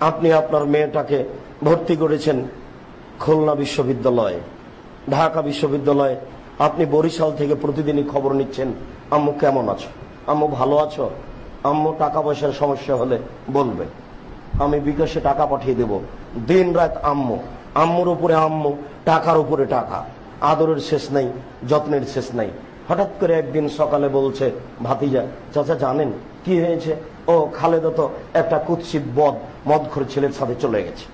আপনি আপনার মেয়েটাকে ভর্তি করেছেন খুলনা বিশ্ববিদ্যালয়ে, ঢাকা বিশ্ববিদ্যালয়ে। আপনি বরিশাল থেকে প্রতিদিনই খবর নিচ্ছেন, আম্মু কেমন আছো, আম্মু ভালো আছো, আম্মু টাকা পয়সার সমস্যা হলে বলবে, আমি বিকাশে টাকা পাঠিয়ে দেব। দিন রাত আম্মু, আম্মুর উপরে আম্মু, টাকার উপরে টাকা, আদরের শেষ নাই, যত্নের শেষ নাই। হঠাৎ করে একদিন সকালে বলছে ভাতিজা, চাচা জানেন কি হয়েছে? ও খালেদা তো একটা কুৎসিত মদখোর ছেলের সাথে চলে গেছে।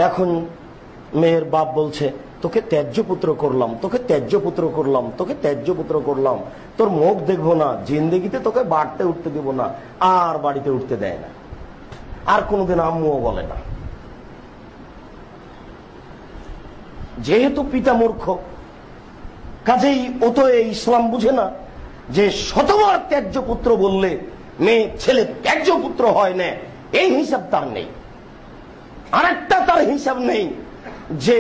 এখন মেয়ের বাপ বলছে, তোকে ত্যায্য পুত্র করলাম, তোকে ত্যায্য পুত্র করলাম, তোকে ত্যায্য পুত্র করলাম, তোর মুখ দেখবো না, জিন্দেগিতে তোকে বাড়তে উঠতে দিব না। আর বাড়িতে উঠতে দেয় না, আর কোনোদিন আম্মুও বলে না। যেহেতু পিতা মূর্খ, কাজেই ও তো এই ইসলাম বুঝে না যে শতবার ত্যায্য পুত্র বললে মেয়ে ছেলে ত্যায্য পুত্র হয় না, এই হিসাব তার নেই। আরেকটা তার হিসাব নেই যে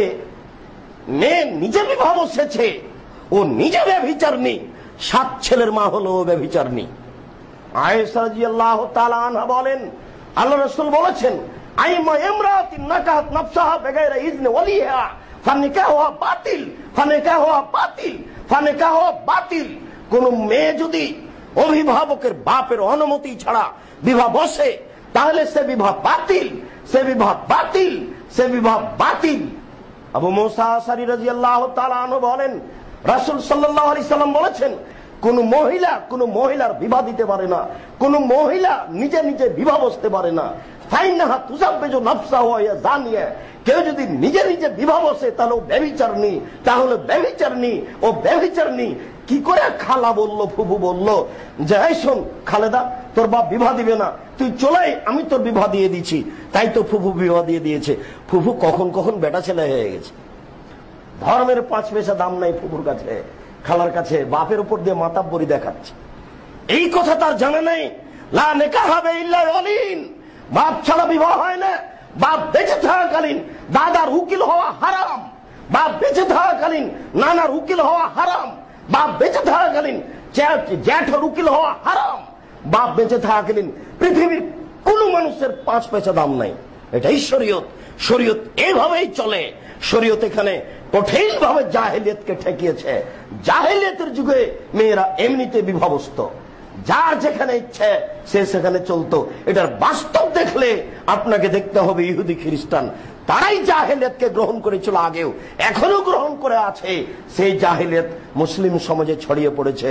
মেয়ে নিজে বিবাহ বসেছে, ও নিজে ব্যভিচার নেই, 7 ছেলের মা হলো ব্যভিচার নেই। আয়েশা রাদিয়াল্লাহু তাআলা আনহা বলেন, আল্লাহ রাসূল বলেছেন, আইমা ইমরাতিন নাকাহাত নাফসাহা বিগাইরি ইজনি ওয়ালিহা ফানিকাহুহা বাতিল, ফানিকাহুহা বাতিল, ফানিকাহুহা বাতিল। কোন মেয়ে যদি অভিভাবকের বাপের অনুমতি ছাড়া বিবাহ বসে, তাহলে সে বিবাহ বাতিল, সে বিবাহ বাতিল, সে বিবাহ বাতিল। আবু মুসা আশআরী রাদিয়াল্লাহু তাআলা আনহু বলেন, রাসূল সাল্লাল্লাহু আলাইহি সাল্লাম বলেছেন, কোন মহিলার বিবাহ দিতে পারে না, কোন মহিলা নিজে নিজে বিবাহ বসতে পারে না। ফাইন্নাহা তুযাব্বিজু নাফসাহু ওয়া হিয়া জানিয়া, কেউ যদি নিজে নিজে বিবাহ বসে তাহলে ও ব্যভিচারনী, তাহলে ব্যভিচারনী, ও ব্যভিচারনী। কি করে খালা বলল, ফুফু বলল যে এই শোন খালেদা, তোর বাপ বিবাহ দিবে না, তুই চলে, আমি তোর বিবাহ দিয়ে দিচ্ছি। তাই তো ফুফু বিবাহ দিয়ে দিয়েছে। ফুফু কখন কখন বেটা ছেলে হয়ে গেছে, ধর্মের 5 পয়সা দাম নাই ফুফুর কাছে, খালার কাছে বাপের উপর দিয়ে মাতাব্বরি দেখাচ্ছে। এই কথা তার জানা নেই। লা নিকাহা ইল্লা ওয়ালিন, বাপ ছাড়া বিবাহ হয় না। বাপ বেঁচে থাকাকালীন দাদার উকিল হওয়া হারাম, বাপ বেঁচে থাকাকালীন নানার উকিল হওয়া হারাম, বাপ বেঁচে থাকাকালীন জ্যাঠের উকিল হওয়া হারাম, বাপ বেঁচে থাকাকালীন পৃথিবীর কোন মানুষের 5 পয়সা দাম নাই। এটাই শরীয়ত। শরীয়ত এইভাবেই চলে। শরীয়ত এখানে কঠিন ভাবে জাহেলিয়তকে ঠেকিয়েছে। জাহেলিয়তের যুগে মেয়েরা এমনিতে বিবাহবস্ত, যার যেখানে ইচ্ছে সে সেখানে চলতো। এটার বাস্তব দেখলে আপনাকে দেখতে হবে ইহুদি খ্রিস্টান, তারাই জাহেলিয়তকে গ্রহণ করেছিল আগেও, এখনো গ্রহণ করে আছে। সেই জাহেলিয়ত মুসলিম সমাজে ছড়িয়ে পড়েছে,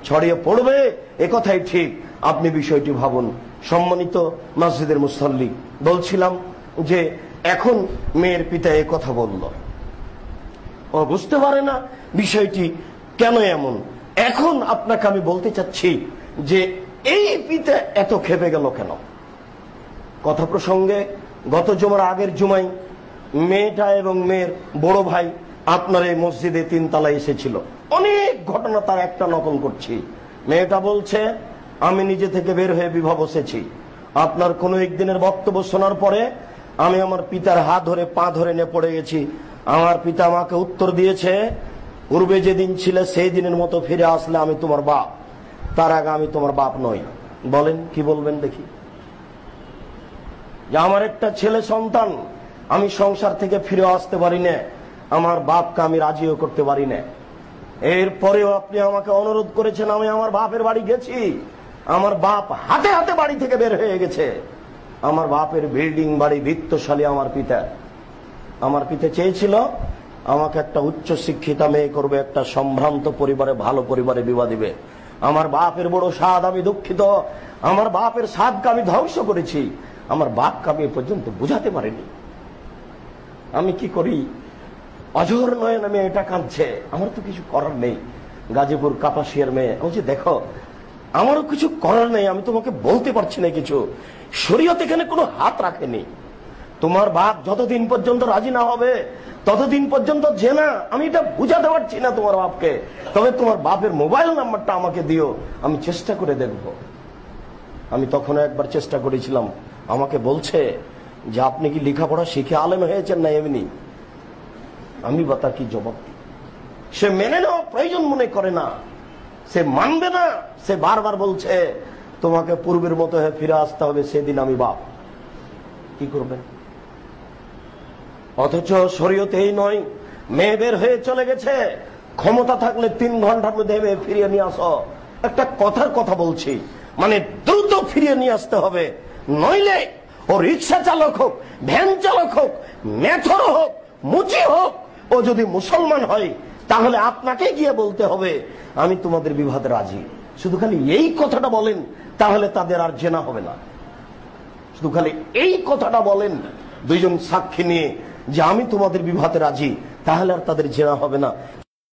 ছড়িয়ে পড়বে, একথাই ঠিক। আপনি বিষয়টি ভাবুন। সম্মানিত মসজিদের মুসল্লি, বলছিলাম যে এখন মেয়ের পিতা এ কথা বলল, ও বুঝতে পারে না বিষয়টি কেন এমন। এখন আপনাকে আমি বলতে চাচ্ছি যে এই পিতা এত ক্ষেপে গেল কেন। কথা প্রসঙ্গে গত জুমার আগের জুমায় মেয়েটা এবং মেয়ের বড় ভাই আপনার এই মসজিদে 3 তলায় এসেছিল। অনেক ঘটনা তার একটা নকল করছি। মেয়েটা বলছে, আমি নিজে থেকে বের হয়ে বিবাহ বসেছি। আপনার কোনো একদিনের বক্তব্য শোনার পরে আমি আমার পিতার হাত ধরে পা ধরে নিয়ে পড়ে গেছি। আমার পিতা আমাকে উত্তর দিয়েছে, পূর্বে যেদিন ছিলে সেই দিনের মতো ফিরে আসলে আমি তোমার বাপ, তার আগে আমি তোমার বাপ নই। বলেন কি বলবেন দেখি। যে আমার একটা ছেলে সন্তান, আমি সংসার থেকে ফিরে আসতে পারি না, আমার বাপকে আমি রাজিও করতে পারি না। এরপরেও আপনি আমাকে অনুরোধ করেছেন, আমি আমার বাপের বাড়ি গেছি। আমার বাপ হাতে হাতে বাড়ি থেকে বের হয়ে গেছে। আমার বাপের বিল্ডিং বাড়ি, বৃত্তশালী আমার পিতা। আমার পিতা চেয়েছিল আমাকে একটা উচ্চ শিক্ষিতা মেয়ে করবে, একটা সম্ভ্রান্ত পরিবারে, ভালো পরিবারে বিবাহ দিবে। আমার বাপের বড় স্বাদ, আমি দুঃখিত, আমার বাপের স্বাদকে আমি ধ্বংস করেছি। আমার বাপকে আমি এ পর্যন্ত বুঝাতে পারিনি। আমি কি করি, অঝোর নয় না মেয়েটা কাঁদছে, আমার তো কিছু করার নেই। গাজীপুর কাপাসিয়ার মেয়ে বলছে, দেখো আমারও কিছু করার নেই, আমি তোমাকে বলতে পারছি না কিছু। শরীয়ত এখানে কোনো হাত রাখেনি। তোমার বাপ যতদিন পর্যন্ত রাজি না হবে ততদিন পর্যন্ত যে না, আমি এটা বুঝাতে পারছি না তোমার বাপকে, তবে তোমার বাপের মোবাইল নাম্বারটা আমাকে দিও, আমি চেষ্টা করে দেখব। আমি তখন একবার চেষ্টা করেছিলাম। আমাকে বলছে যে আপনি কি লেখাপড়া শিখে আলেম হয়েছেন না এমনি? আমি বা তার কি জবাব দিই? সে মেনে নেওয়া প্রয়োজন মনে করে না, সে মানবে না। সে বারবার বলছে তোমাকে পূর্বের মতো হয়ে ফিরে আসতে হবে, সেদিন আমি বাপ। কি করবেন? অথচ শরীয়তেই নয়, মেয়ে বের হয়ে চলে গেছে, ক্ষমতা থাকলে 3 ঘন্টার মধ্যে মেয়ে ফিরিয়ে নিয়ে আসো। একটা কথার কথা বলছি, মানে দ্রুত ফিরিয়ে নিয়ে আসতে হবে, নইলে ও রিক্সা চালক হোক, ভ্যান চালক হোক, মেথর হোক, মুচি হোক, ও যদি মুসলমান হয় তাহলে আপনাকে গিয়ে বলতে হবে আমি তোমাদের বিবাহে রাজি। শুধু খালি এই কথাটা বলেন, তাহলে তাদের আর জেনা হবে না। শুধু খালি এই কথাটা বলেন 2 জন সাক্ষী নিয়ে যে আমি তোমাদের বিবাহে রাজি, তাহলে আর তাদের জেনা হবে না।